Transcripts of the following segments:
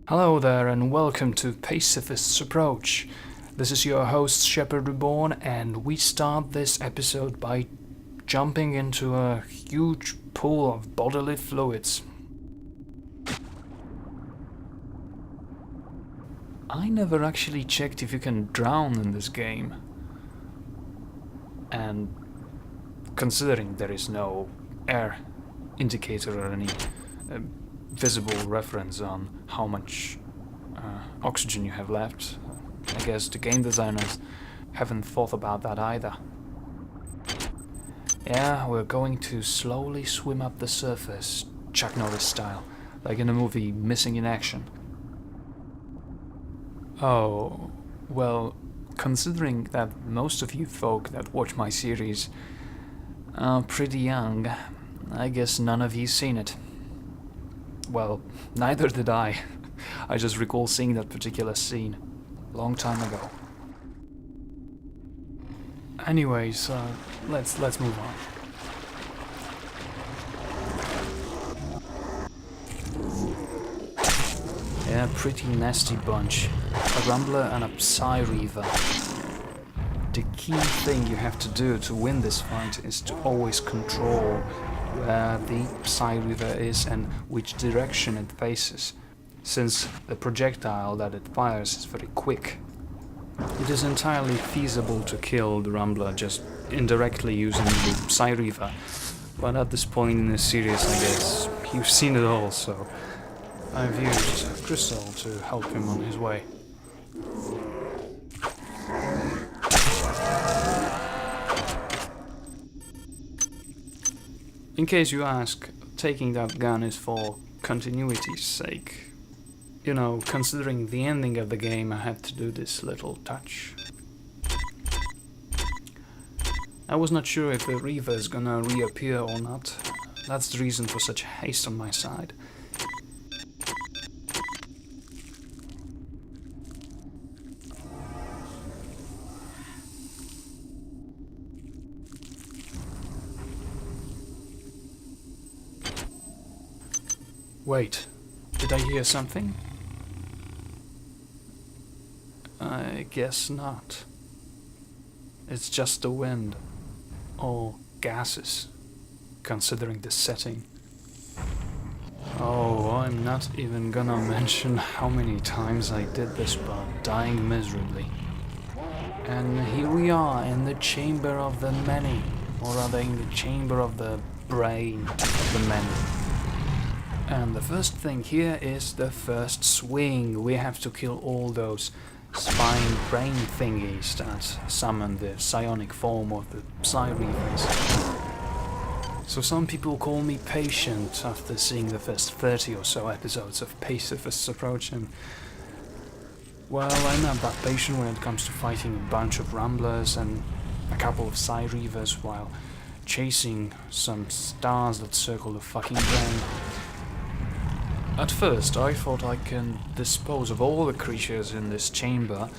Hello there and welcome to Pacifist's Approach. This is your host ShephardReborn, and we start this episode by jumping into a huge pool of bodily fluids. I never actually checked if you can drown in this game. And considering there is no air indicator or any visible reference on how much oxygen you have left, I guess the game designers haven't thought about that either. Yeah, we're going to slowly swim up the surface, Chuck Norris style, like in the movie Missing in Action. Oh, well, considering that most of you folk that watch my series are pretty young, I guess none of you seen it. Well, neither did I. I just recall seeing that particular scene a long time ago. Anyways, let's move on. Yeah, pretty nasty bunch. A Rumbler and a Psi-Reaver. The key thing you have to do to win this fight is to always control where the Psi-Reaver is and which direction it faces, since the projectile that it fires is very quick. It is entirely feasible to kill the Rumbler just indirectly using the Psi-Reaver, but at this point in the series I guess you've seen it all, so I've used Crystal to help him on his way. In case you ask, taking that gun is for continuity's sake. You know, considering the ending of the game, I had to do this little touch. I was not sure if the Reaver is gonna reappear or not. That's the reason for such haste on my side. Wait, did I hear something? I guess not. It's just the wind, or gases, considering the setting. Oh, I'm not even gonna mention how many times I did this but dying miserably. And here we are in the chamber of the many, or rather in the chamber of the brain of the many. And the first thing here is the first swing. We have to kill all those spine brain thingies that summon the psionic form of the Psi-Reavers. So some people call me patient after seeing the first 30 or so episodes of Pacifist's Approach, and well, I'm not that patient when it comes to fighting a bunch of Rumblers and a couple of Psi-Reavers while chasing some stars that circle the fucking brain. At first, I thought I can dispose of all the creatures in this chamber,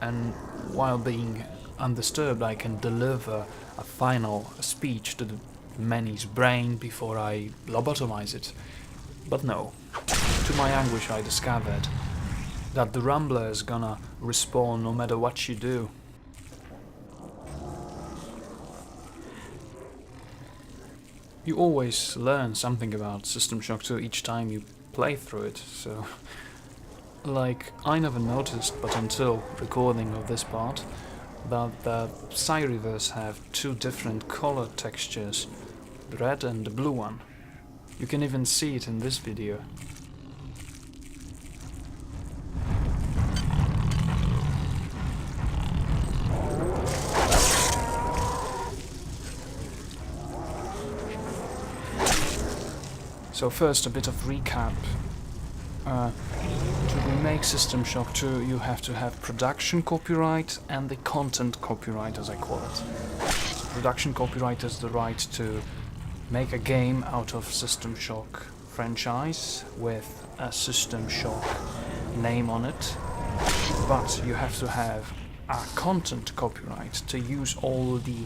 and while being undisturbed, I can deliver a final speech to the many's brain before I lobotomize it. But no. To my anguish, I discovered that the Rumbler is gonna respawn no matter what you do. You always learn something about System Shock 2 each time you play through it, so like I never noticed, but until recording of this part, that the Psi-Reavers have two different color textures, the red and the blue one. You can even see it in this video. So first, a bit of recap. To remake System Shock 2, you have to have production copyright and the content copyright, as I call it. So production copyright is the right to make a game out of System Shock franchise with a System Shock name on it, but you have to have a content copyright to use all the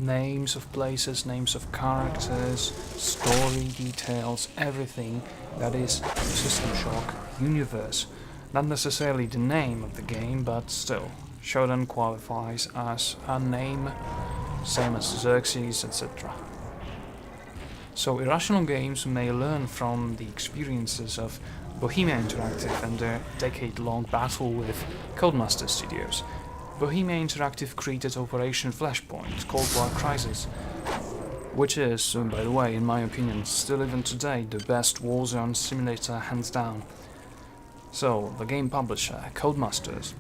names of places, names of characters, story details, everything that is System Shock universe. Not necessarily the name of the game, but still, Shodan qualifies as a name, same as Xerxes, etc. So Irrational Games may learn from the experiences of Bohemia Interactive and their decade-long battle with Codemaster Studios. Bohemia Interactive created Operation Flashpoint, Cold War Crisis, which is, by the way, in my opinion, still even today, the best Warzone simulator hands down. So, the game publisher, Codemasters,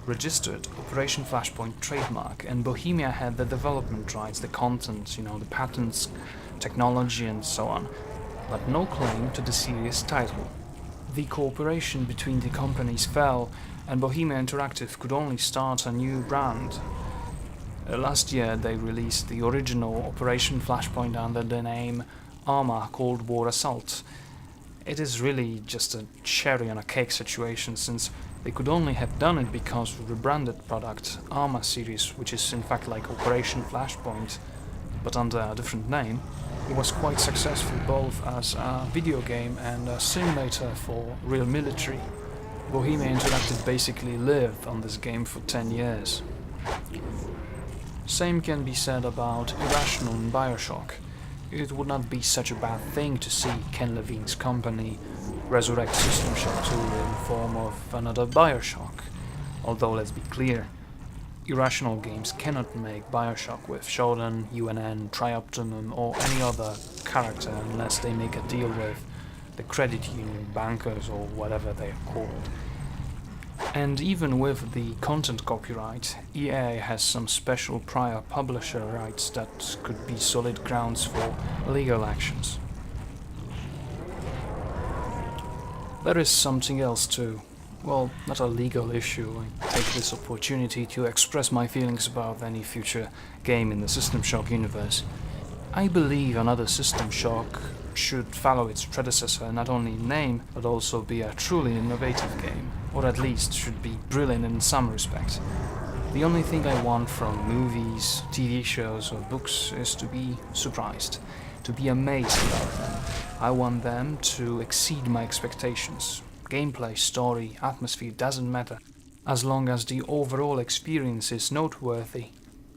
registered Operation Flashpoint trademark, and Bohemia had the development rights, the content, the patents, technology and so on, but no claim to the series title. The cooperation between the companies fell, and Bohemia Interactive could only start a new brand. Last year they released the original Operation Flashpoint under the name Arma Cold War Assault. It is really just a cherry on a cake situation, since they could only have done it because the rebranded product, Arma series, which is in fact like Operation Flashpoint, but under a different name, it was quite successful both as a video game and a simulator for real military. Bohemia Interactive basically lived on this game for 10 years. Same can be said about Irrational and Bioshock. It would not be such a bad thing to see Ken Levine's company resurrect System Shock 2 in form of another Bioshock. Although let's be clear, Irrational Games cannot make Bioshock with Shodan, UNN, Trioptimum or any other character unless they make a deal with the credit union, bankers or whatever they are called. And even with the content copyright, EA has some special prior publisher rights that could be solid grounds for legal actions. There is something else too. Well, not a legal issue. I take this opportunity to express my feelings about any future game in the System Shock universe. I believe another System Shock should follow its predecessor not only in name, but also be a truly innovative game, or at least should be brilliant in some respect. The only thing I want from movies, TV shows or books is to be surprised, to be amazed about them. I want them to exceed my expectations. Gameplay, story, atmosphere doesn't matter, as long as the overall experience is noteworthy.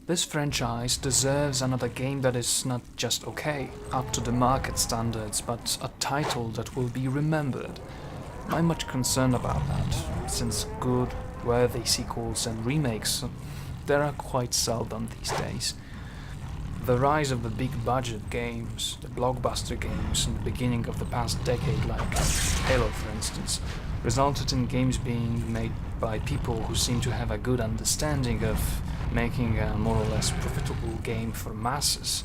This franchise deserves another game that is not just okay, up to the market standards, but a title that will be remembered. I'm much concerned about that, since good, worthy sequels and remakes, there are quite seldom these days. The rise of the big-budget games, the blockbuster games in the beginning of the past decade, like Halo for instance, resulted in games being made by people who seem to have a good understanding of making a more or less profitable game for masses,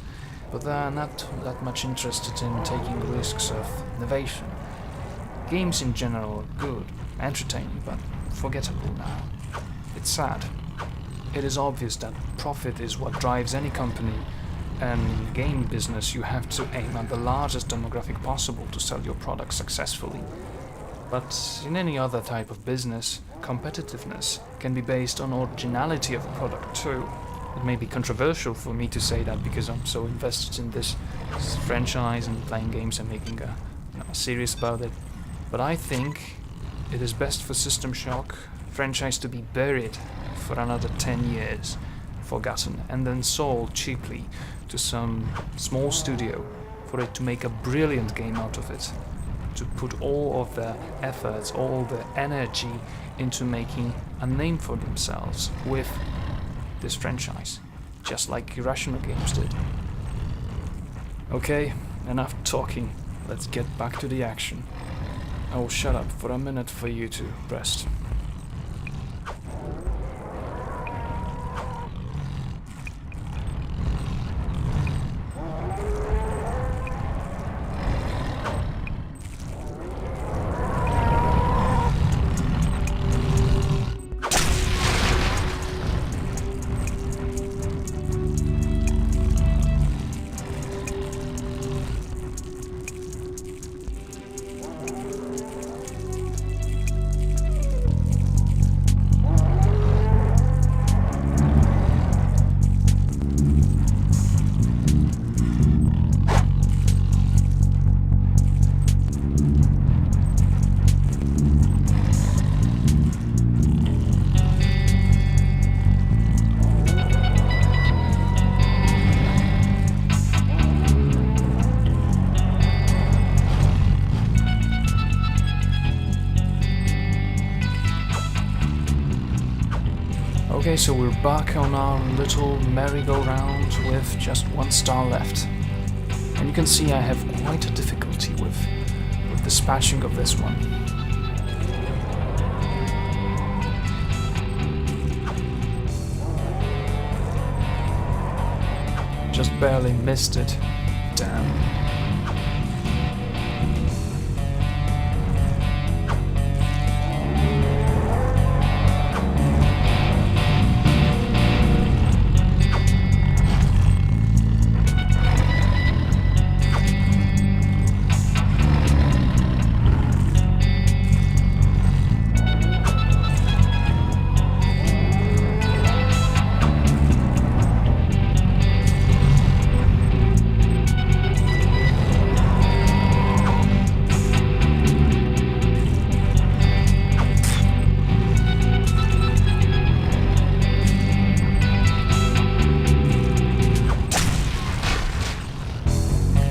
but they are not that much interested in taking risks of innovation. Games in general are good, entertaining, but forgettable now. It's sad. It is obvious that profit is what drives any company, and in game business you have to aim at the largest demographic possible to sell your product successfully. But in any other type of business, competitiveness can be based on originality of a product too. It may be controversial for me to say that because I'm so invested in this franchise and playing games and making a series about it, but I think it is best for System Shock franchise to be buried for another 10 years, forgotten, and then sold cheaply to some small studio for it to make a brilliant game out of it, to put all of their efforts, all the energy into making a name for themselves with this franchise, just like Irrational Games did. Okay, enough talking, let's get back to the action. I will shut up for a minute for you to rest. Okay, so we're back on our little merry-go-round with just 1 star left. And you can see I have quite a difficulty with dispatching of this one. Just barely missed it. Damn.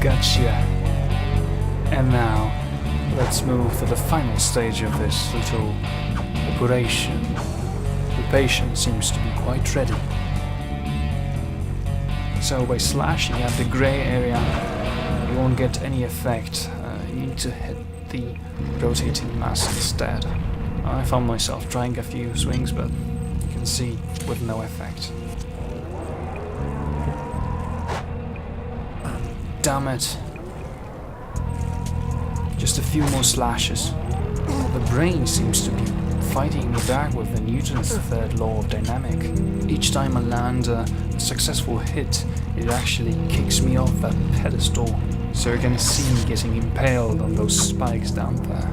Gotcha. And now, let's move to the final stage of this little operation. The patient seems to be quite ready. So by slashing at the grey area, you won't get any effect. You need to hit the rotating mass instead. I found myself trying a few swings, but you can see with no effect. Damn it. Just a few more slashes. The brain seems to be fighting me back with the Newton's third law of dynamic. Each time I land a successful hit, it actually kicks me off that pedestal. So you can see me getting impaled on those spikes down there.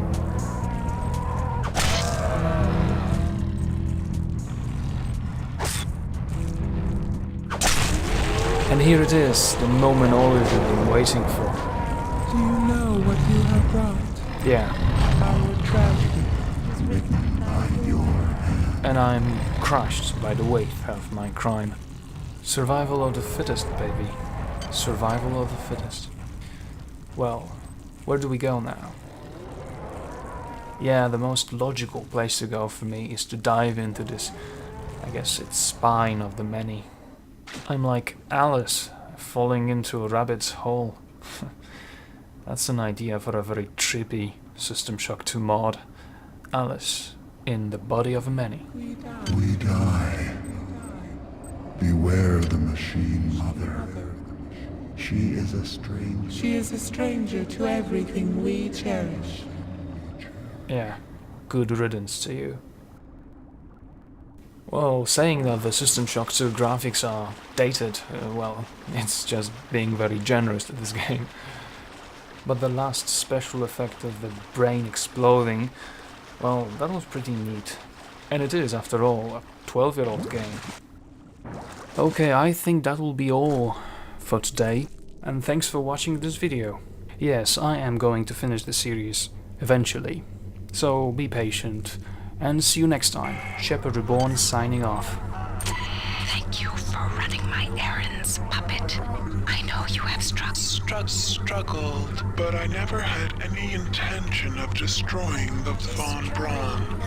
And here it is, the moment all of you have been waiting for. Do you know what you have brought? Yeah. Our tragedy is written by your hand. And I'm crushed by the weight of my crime. Survival of the fittest, baby. Survival of the fittest. Well, where do we go now? Yeah, the most logical place to go for me is to dive into this, I guess it's spine of the many. I'm like Alice falling into a rabbit's hole. That's an idea for a very trippy System Shock 2 mod. Alice in the body of a many. We die. Beware the machine mother. She is a stranger. She is a stranger to everything we cherish. Yeah, good riddance to you. Well, saying that the System Shock 2 graphics are dated, well, it's just being very generous to this game. But the last special effect of the brain exploding, well, that was pretty neat. And it is, after all, a 12-year-old game. Okay, I think that will be all for today, and thanks for watching this video. Yes, I am going to finish the series, eventually. So be patient, and see you next time. ShephardReborn signing off. Thank you for running my errands, puppet. I know you have struggled, but I never had any intention of destroying the Von Braun.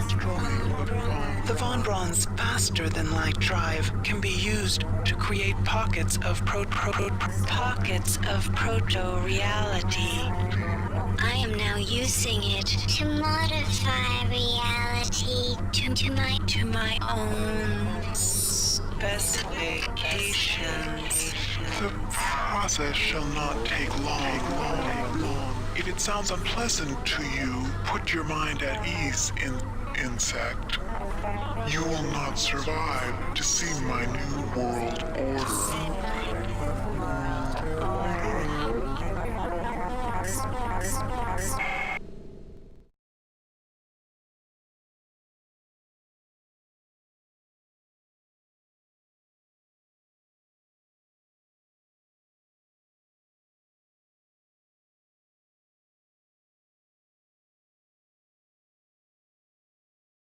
The Von Braun's faster-than-light drive can be used to create pockets of proto-reality. I am now using it to modify reality to my own specifications. The process shall not take long. If it sounds unpleasant to you, put your mind at ease, insect. You will not survive to see my new world order.